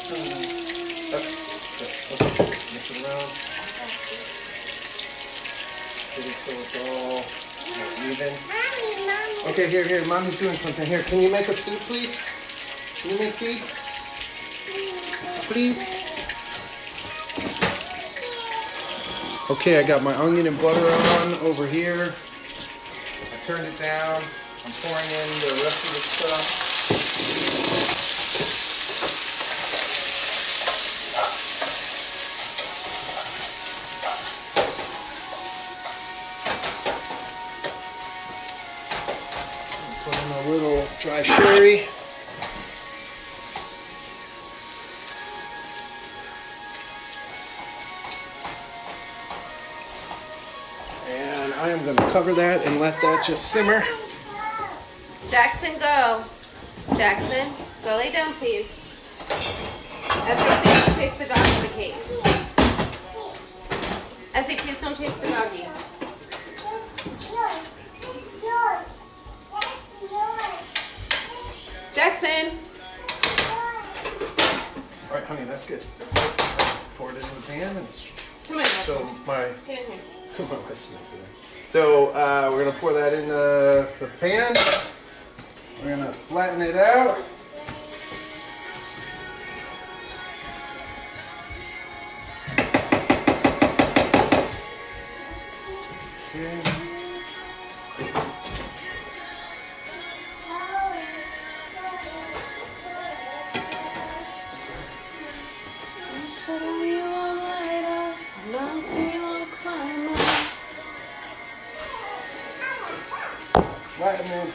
That's good. Okay. Mix it around. Get it so it's all even. Okay, here, mommy's doing something. Here, can you make a soup, please? Can you make tea? Please? Okay, I got my onion and butter on over here. I turned it down. I'm pouring in the rest of the stuff. Put in a little dry sherry. And I am going to cover that and let that just simmer. Jackson, go. Jackson, go lay down, please. Ezra, please don't chase the dog with the cake. Ezzy, please don't chase the doggy. Jackson. All right, honey, that's good. Pour it in the pan and Come on, Jackson. so my. Get in here. Come on, let's mix it in. So we're gonna pour that in the pan. We're gonna flatten it out.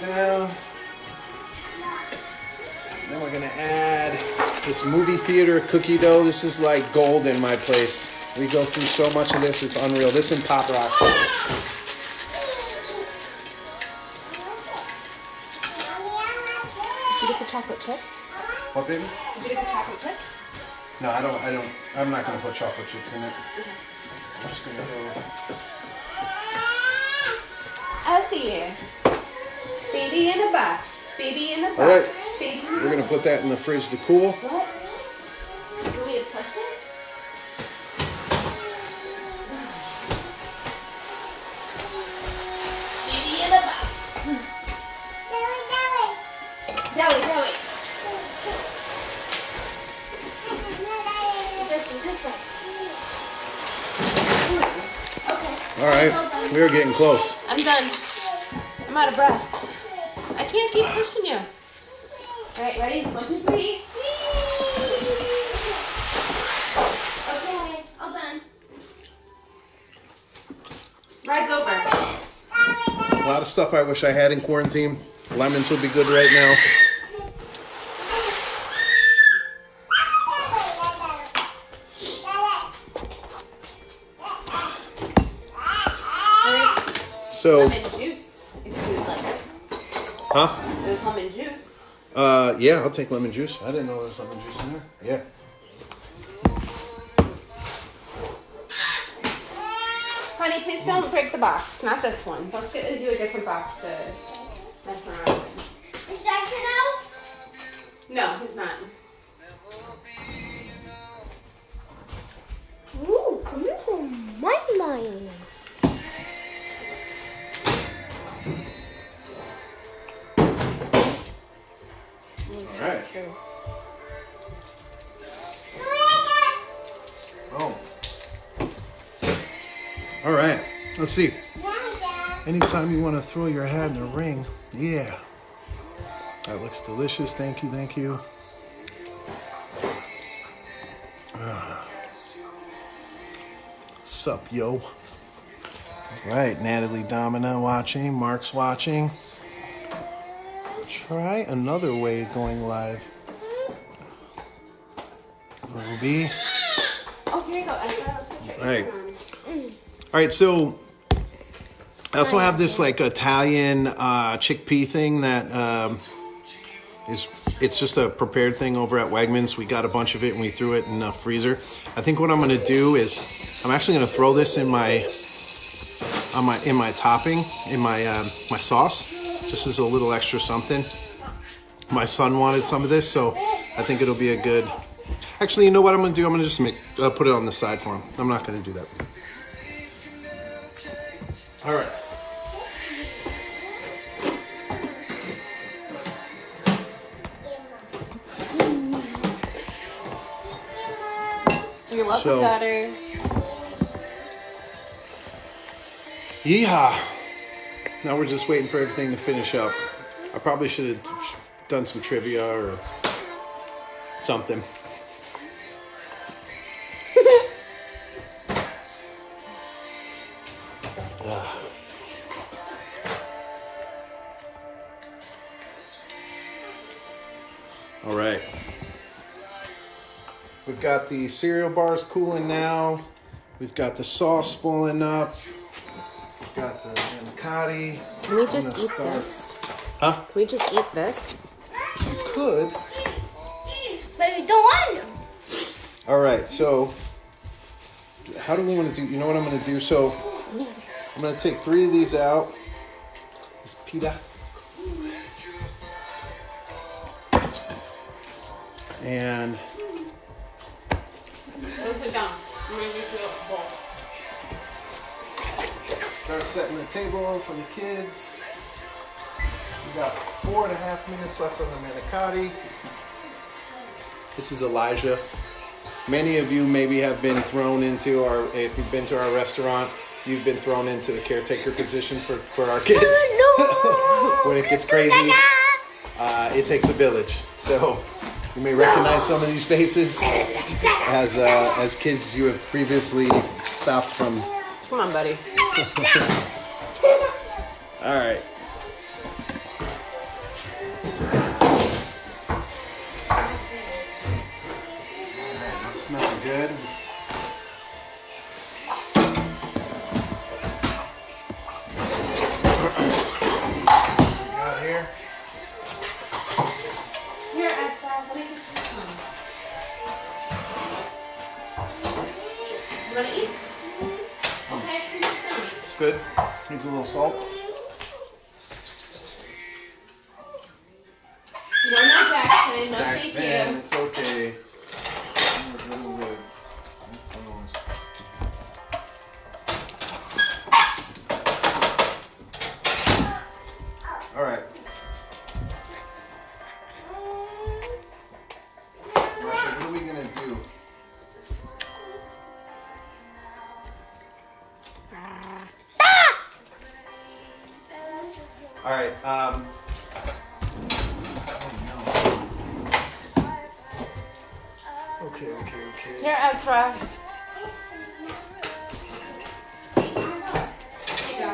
it down. Then we're gonna add this movie theater cookie dough. This is like gold in my place. We go through so much of this, it's unreal. This and Pop Rock. Did you get the chocolate chips? What, baby? Did you get the chocolate chips? No, I'm not gonna put chocolate chips in it. I'm just gonna go. Elsie. Baby in a box. Baby in a box. All right. Baby. We're gonna put that in the fridge to cool. What? You want me to touch it? Baby in a box. Dowie. This way. Okay. All right, we are getting close. I'm done. I'm out of breath. I can't keep pushing you. All right, ready? 1, 2, 3. Okay, all done. Ride's over. A lot of stuff I wish I had in quarantine. Lemons would be good right now. So, Lemon juice, if you would like it. huh? There's lemon juice. Yeah, I'll take lemon juice. I didn't know there was lemon juice in there. Yeah. Honey, please don't break the box. Not this one. Let's do a different box to mess around with. Is Jackson out? No, he's not. Ooh, my. All right. Oh. All right. Let's see. Anytime you want to throw your hat in the ring, yeah. That looks delicious. Thank you. Thank you. Sup, yo. All right, Natalie Domina watching. Mark's watching. Try another way going live. Ruby. Oh, here you go. Let's put your All right. apron on. All right, so I also have this like Italian chickpea thing that it's just a prepared thing over at Wegmans. We got a bunch of it and we threw it in the freezer. I think what I'm gonna do is I'm actually gonna throw this in my topping, in my my sauce, just as a little extra something. My son wanted some of this, so I think it'll be a good. Actually, you know what I'm gonna do? I'm gonna just put it on the side for him. I'm not gonna do that. All right. You're welcome, So- daughter. Yeehaw! Now we're just waiting for everything to finish up. I probably should have done some trivia or something. All right. We've got the cereal bars cooling now. We've got the sauce boiling up. We've got the manicotti. Can we I'm just gonna eat start- this? Huh? Can we just eat this? You could. But you don't want to. All right, so how do we want to do? You know what I'm going to do? So I'm going to take 3 of these out. This pita. And Let's sit down. I'm gonna give you a bowl. start setting the table for the kids. We got 4.5 minutes left on the manicotti. This is Elijah. Many of you maybe have been thrown into our, if you've been to our restaurant, you've been thrown into the caretaker position for our kids. When it gets crazy, it takes a village. So you may recognize some of these faces as kids you have previously stopped from. Come on, buddy. All right. good. Out here. Here, Edsa, let me get some. You want to eat? Okay, here's your food. Good. Needs a little salt. No, Jackson. No, Jackson, thank you. it's okay. All right. What are we gonna do? All right. Okay. Here, Ezra. Here you go.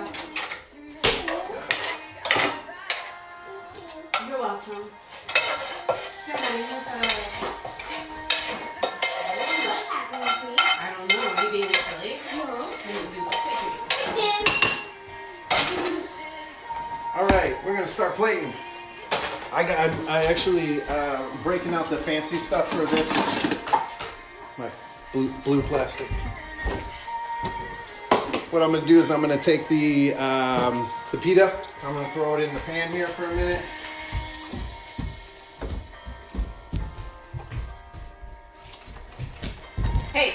You're welcome. Here, honey, what's that? What's happening, please? I don't know. Are you being silly? All right, we're gonna start plating. I actually breaking out the fancy stuff for this. My blue plastic. What I'm gonna do is I'm gonna take the pita. I'm gonna throw it in the pan here for a minute. Hey,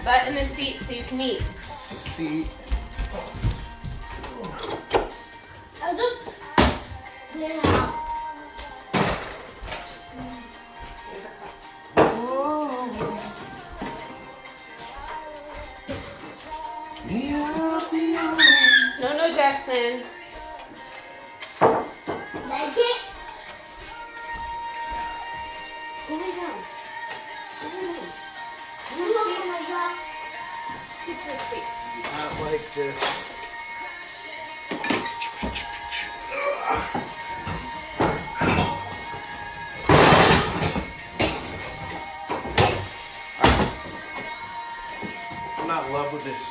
butt in the seat so you can eat. See. I'll just clean it out. Here's a cup. No, Jackson. Like it. Go lay down. Oh my God. Not like this. I'm not in love with this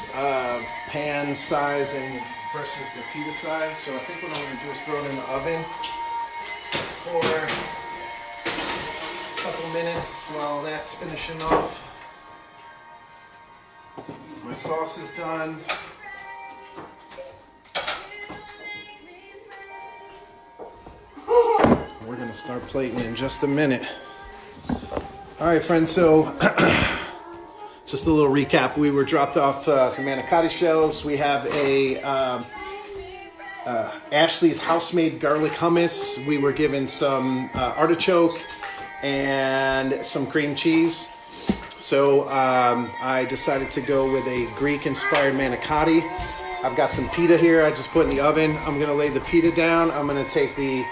pan size and versus the pita size, so I think what I'm going to do is throw it in the oven for a couple minutes while that's finishing off. My sauce is done. We're going to start plating in just a minute. All right, friends, so just a little recap. We were dropped off some manicotti shells. We have a Ashley's house-made garlic hummus. We were given some artichoke and some cream cheese. So I decided to go with a Greek-inspired manicotti. I've got some pita here I just put in the oven. I'm going to lay the pita down. I'm going to take the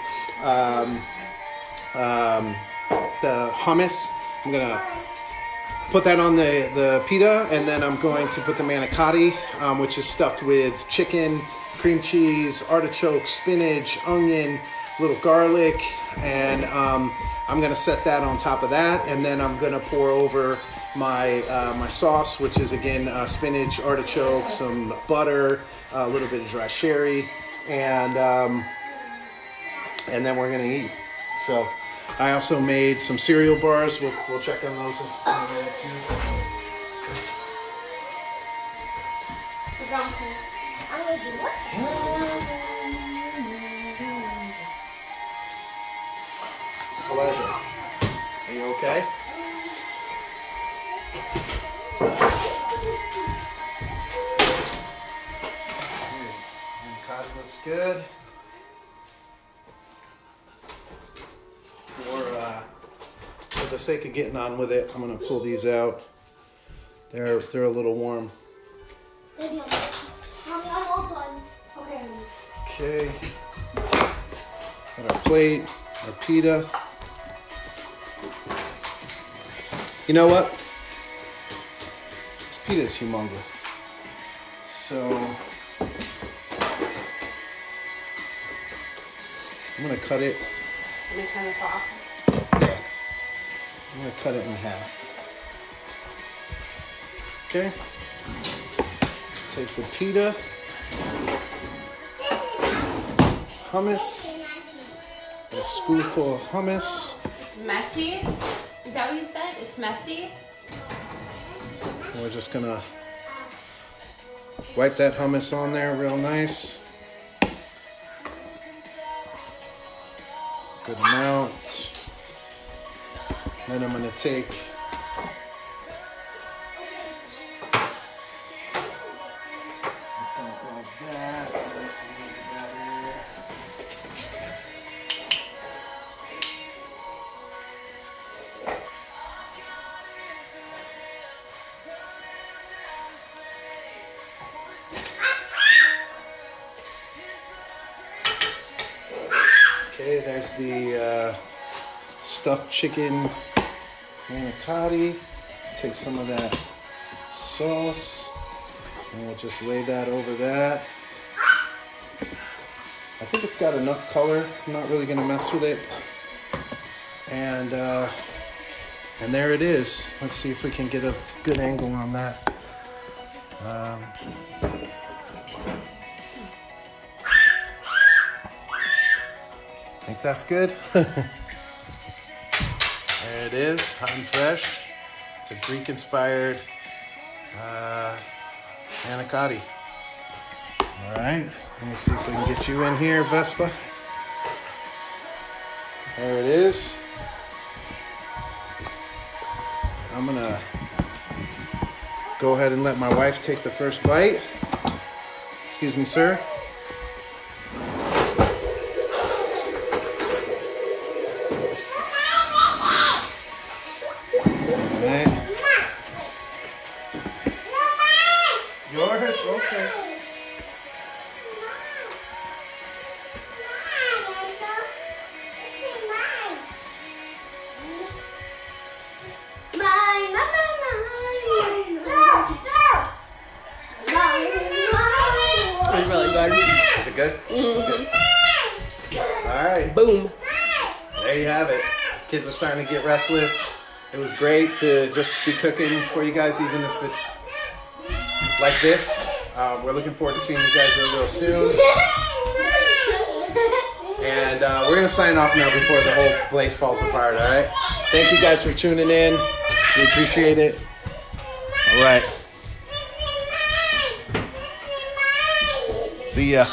hummus. I'm going to put that on the pita, and then I'm going to put the manicotti, which is stuffed with chicken, cream cheese, artichoke, spinach, onion, little garlic, and I'm going to set that on top of that, and then I'm going to pour over my sauce, which is again spinach, artichoke, some butter, a little bit of dry sherry, and then we're going to eat. So I also made some cereal bars. We'll check on those in a minute too. I'm gonna do what? Pleasure. Are you okay? Manicotti looks good. For the sake of getting on with it, I'm gonna pull these out. They're a little warm. Baby, I'm all done. Okay. Okay. Got our plate, our pita. You know what? This pita is humongous. So I'm gonna cut it. Let me turn this off. Yeah. I'm gonna cut it in half. Okay. Take the pita, hummus, a spoonful of hummus. It's messy. Is that what you said? It's messy? We're just gonna wipe that hummus on there real nice. Good amount. Then I'm gonna take that. Let's see what we got here. Okay, there's the stuffed chicken manicotti. Take some of that sauce and we'll just lay that over that. I think it's got enough color. I'm not really gonna mess with it. And there it is. Let's see if we can get a good angle on that. I think that's good. There it is, hot and fresh. It's a Greek-inspired manicotti. All right, let me see if we can get you in here, Vespa. There it is. I'm gonna go ahead and let my wife take the first bite. Excuse me, sir. Yours? Okay. It's really good. Is it good? Good. All right. Boom. There you have it. Kids are starting to get restless. It was great to just be cooking for you guys, even if it's like this. We're looking forward to seeing you guys real soon. And we're going to sign off now before the whole place falls apart, all right? Thank you guys for tuning in. We appreciate it. All right. See ya.